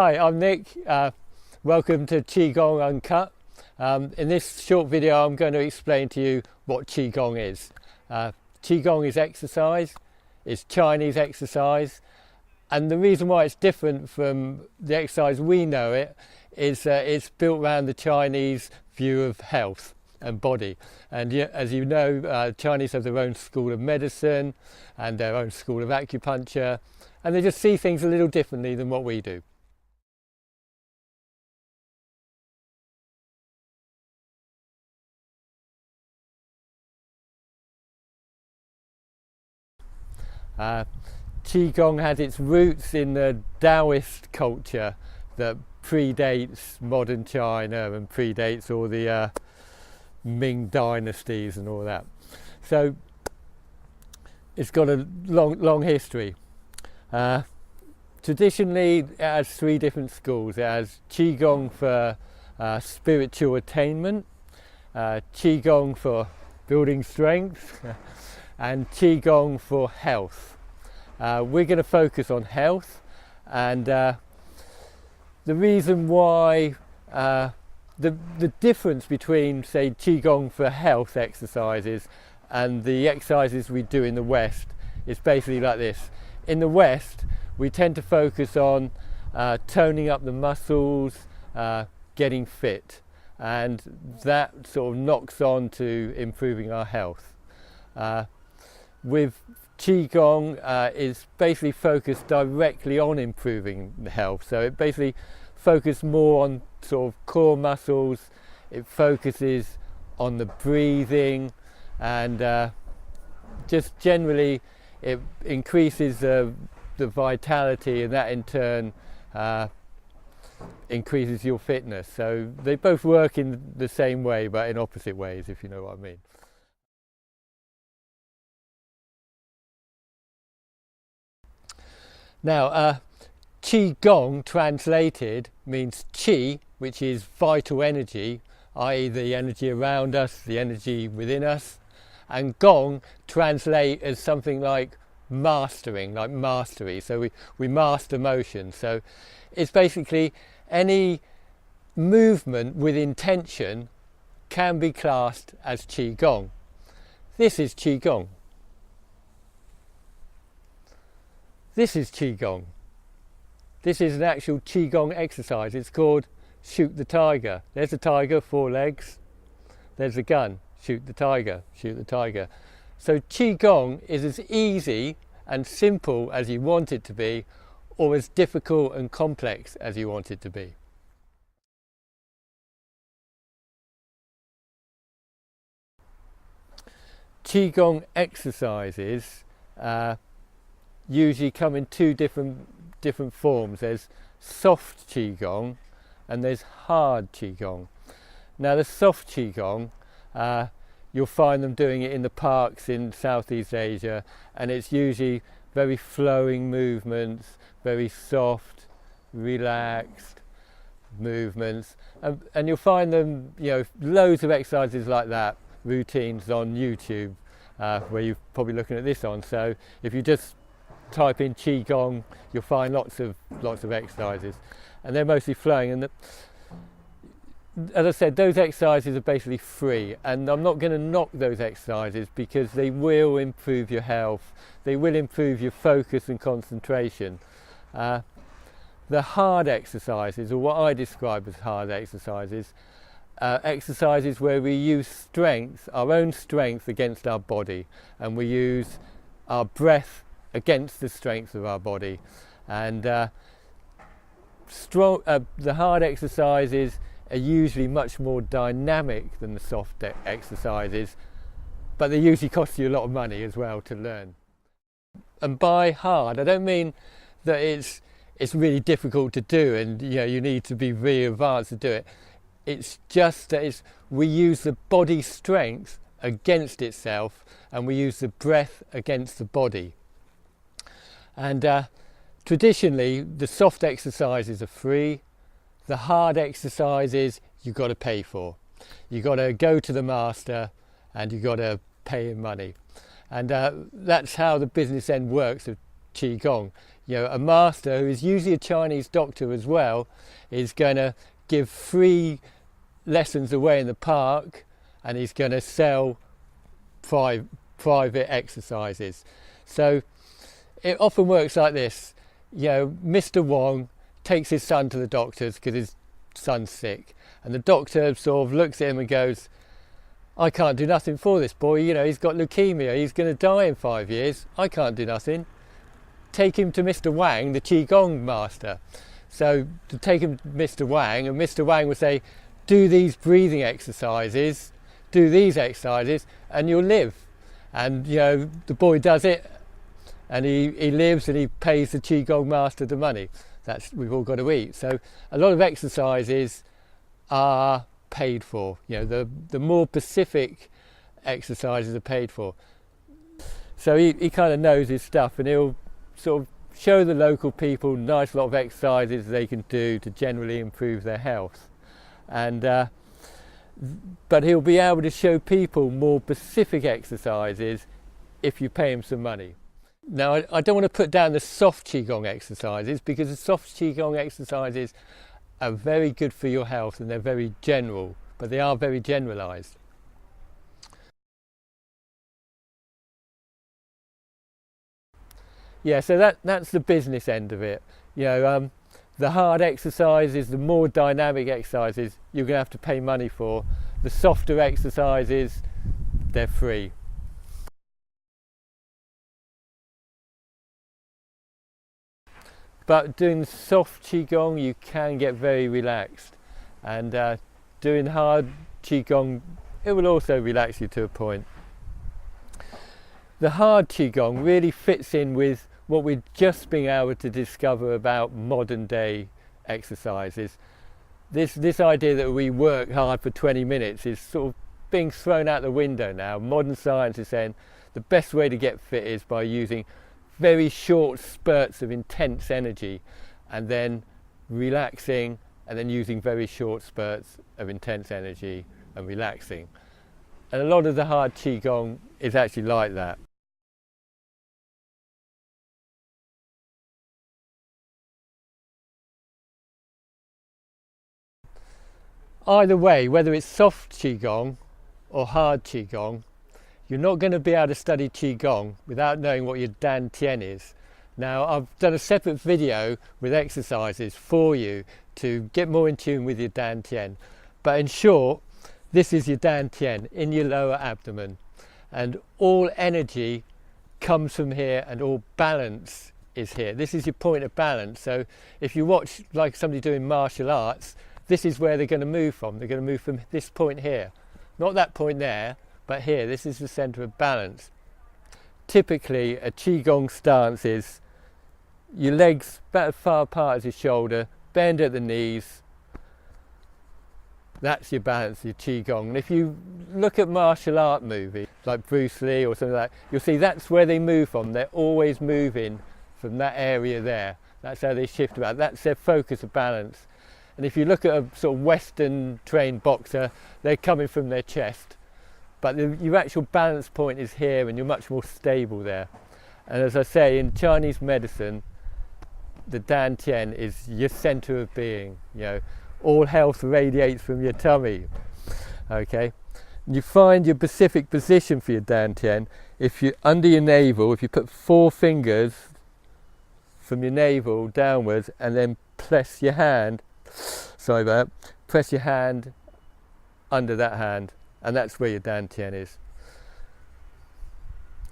Hi, I'm Nick. Welcome to Qi Gong Uncut. In this short video I'm going to explain to you what Qi Gong is. Qi Gong is exercise, it's Chinese exercise, and the reason why it's different from the exercise we know it is it's built around the Chinese view of health and body. And as you know, Chinese have their own school of medicine and their own school of acupuncture, and they just see things a little differently than what we do. Qi Gong has its roots in the Taoist culture that predates modern China and predates all the Ming dynasties and all that. So it's got a long history. Traditionally it has three different schools. It has Qi Gong for spiritual attainment, Qi Gong for building strength, and Qi Gong for health. We're going to focus on health, and the reason why the difference between, say, Qi Gong for health exercises and the exercises we do in the West is basically like this. In the West we tend to focus on toning up the muscles, getting fit, and that sort of knocks on to improving our health. With Qi Gong is basically focused directly on improving the health, so it basically focuses more on sort of core muscles, it focuses on the breathing, and just generally it increases the vitality, and that in turn increases your fitness. So they both work in the same way but in opposite ways, if you know what I mean. Now, Qi Gong translated means Qi, which is vital energy, i.e. the energy around us, the energy within us, and Gong translate as something like mastering, like mastery. So we master motion. So it's basically any movement with intention can be classed as Qi Gong. This is Qi Gong. This is Qi Gong. This is an actual Qi Gong exercise. It's called shoot the tiger. There's a tiger, 4 legs. There's a gun. Shoot the tiger, shoot the tiger. So Qi Gong is as easy and simple as you want it to be, or as difficult and complex as you want it to be. Qi Gong exercises usually come in two different forms. There's soft Qi Gong and there's hard Qi Gong. Now the soft Qi Gong, you'll find them doing it in the parks in Southeast Asia, and it's usually very flowing movements, very soft, relaxed movements, and you'll find them, you know, loads of exercises like that, routines on YouTube, where you're probably looking at this on. So if you just type in Qi Gong, you'll find lots of exercises, and they're mostly flowing. And as I said, those exercises are basically free, and I'm not going to knock those exercises because they will improve your health, they will improve your focus and concentration. The hard exercises, or what I describe as hard exercises, exercises where we use strength, our own strength against our body, and we use our breath against the strength of our body. And the hard exercises are usually much more dynamic than the soft exercises, but they usually cost you a lot of money as well to learn. And by hard, I don't mean that it's really difficult to do and you need to be really advanced to do it. It's just that we use the body strength against itself, and we use the breath against the body. And traditionally the soft exercises are free. The hard exercises you've got to pay for. You've got to go to the master and you've got to pay him money. And that's how the business end works of Qi Gong. You know, a master who is usually a Chinese doctor as well is going to give free lessons away in the park, and he's going to sell private exercises. So it often works like this. You know, Mr. Wong takes his son to the doctors because his son's sick, and the doctor sort of looks at him and goes, I can't do nothing for this boy, you know, he's got leukemia, he's going to die in 5 years, I can't do nothing. Take him to Mr. Wang, the Qi Gong master. So to take him to Mr. Wang, and Mr. Wang would say, do these breathing exercises, do these exercises, and you'll live. And you know, the boy does it, and he lives, and he pays the Qi Gong master the money. We've all got to eat. So a lot of exercises are paid for. You know, the more specific exercises are paid for. So he kind of knows his stuff, and he'll sort of show the local people a nice lot of exercises they can do to generally improve their health. And but he'll be able to show people more specific exercises if you pay him some money. Now, I don't want to put down the soft Qi Gong exercises, because the soft Qi Gong exercises are very good for your health, and they're very general, but they are very generalized. Yeah, so that's the business end of it. You know, the hard exercises, the more dynamic exercises, you're going to have to pay money for. The softer exercises, they're free. But doing soft Qigong, you can get very relaxed, and doing hard Qigong, it will also relax you to a point. The hard Qigong really fits in with what we've just been able to discover about modern day exercises. This idea that we work hard for 20 minutes is sort of being thrown out the window now. Modern science is saying the best way to get fit is by using very short spurts of intense energy, and then relaxing, and then using very short spurts of intense energy and relaxing. And a lot of the hard Qigong is actually like that. Either way, whether it's soft Qigong or hard Qigong, you're not going to be able to study Qigong without knowing what your Dantian is. Now, I've done a separate video with exercises for you to get more in tune with your Dantian. But in short, this is your Dantian in your lower abdomen. And all energy comes from here, and all balance is here. This is your point of balance. So if you watch like somebody doing martial arts, this is where they're going to move from. They're going to move from this point here. Not that point there, but here. This is the center of balance. Typically, a Qigong stance is your legs about as far apart as your shoulder, bend at the knees. That's your balance, your Qigong. And if you look at martial art movies, like Bruce Lee or something like that, you'll see that's where they move from. They're always moving from that area there. That's how they shift about. That's their focus of balance. And if you look at a sort of Western trained boxer, they're coming from their chest. But your actual balance point is here, and you're much more stable there. And as I say, in Chinese medicine, the Dantian is your center of being. You know, all health radiates from your tummy. Okay, and you find your specific position for your Dantian if you under your navel. If you put 4 fingers from your navel downwards, and then press your hand. Sorry about that. Press your hand under that hand, and that's where your Dantian is.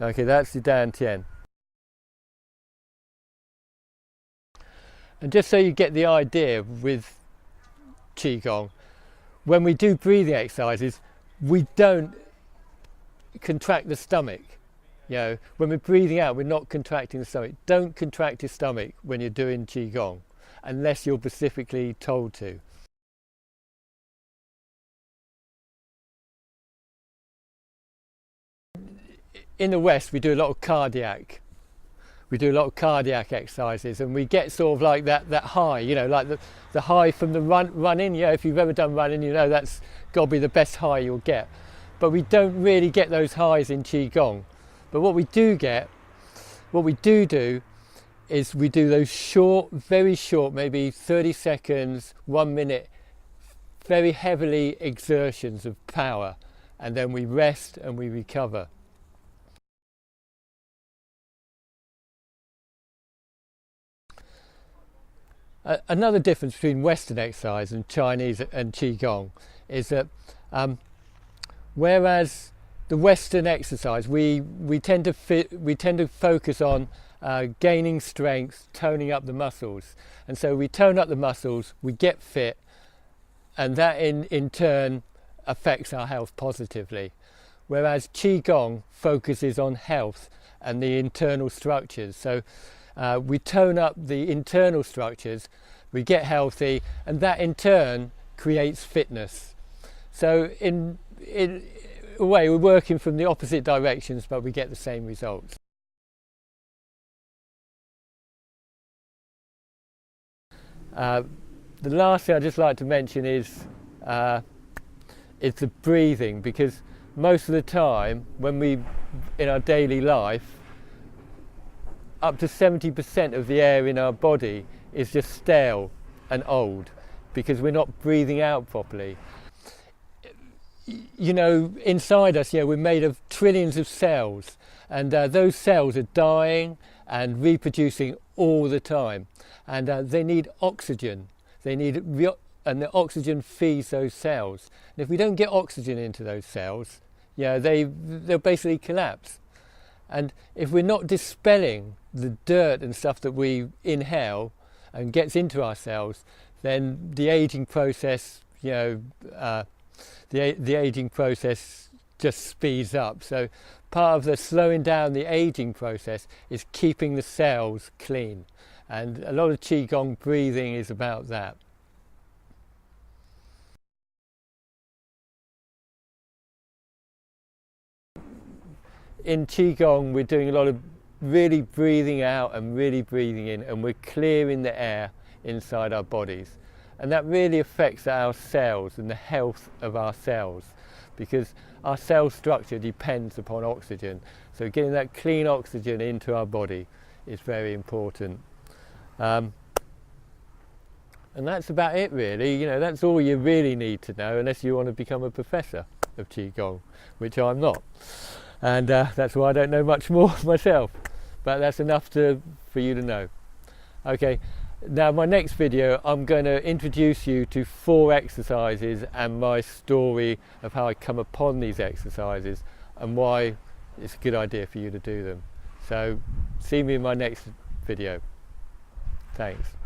Okay, that's your Dantian. And just so you get the idea with Qigong, when we do breathing exercises, we don't contract the stomach. You know, when we're breathing out, we're not contracting the stomach. Don't contract your stomach when you're doing Qigong, unless you're specifically told to. In the West, we do a lot of cardiac. We do a lot of cardiac exercises, and we get sort of like that high, you know, like the high from the running. Yeah, if you've ever done running, you know that's got to be the best high you'll get. But we don't really get those highs in Qigong. But what we do get, what we do is we do those short, very short, maybe 30 seconds, 1 minute, very heavily exertions of power, and then we rest and we recover. Another difference between Western exercise and Chinese and Qi Gong is that whereas the Western exercise, we tend to focus on gaining strength, toning up the muscles, and so we tone up the muscles, we get fit, and that in turn affects our health positively. Whereas Qi Gong focuses on health and the internal structures. So we tone up the internal structures, we get healthy, and that in turn creates fitness. So in a way, we're working from the opposite directions, but we get the same results. The last thing I'd just like to mention is the breathing, because most of the time when in our daily life, up to 70% of the air in our body is just stale and old because we're not breathing out properly. You know, inside us, we're made of trillions of cells, and those cells are dying and reproducing all the time, and they need oxygen. And the oxygen feeds those cells. And if we don't get oxygen into those cells, they'll basically collapse. And if we're not dispelling the dirt and stuff that we inhale and gets into our cells, then the aging process, the aging process just speeds up. So part of the slowing down the aging process is keeping the cells clean. And a lot of Qigong breathing is about that. In Qigong, we're doing a lot of really breathing out and really breathing in, and we're clearing the air inside our bodies. And that really affects our cells and the health of our cells, because our cell structure depends upon oxygen. So getting that clean oxygen into our body is very important. And that's about it, really. That's all you really need to know, unless you want to become a professor of Qigong, which I'm not. And that's why I don't know much more myself, but that's enough for you to know. Okay, now my next video, I'm going to introduce you to 4 exercises and my story of how I come upon these exercises and why it's a good idea for you to do them. So see me in my next video. Thanks.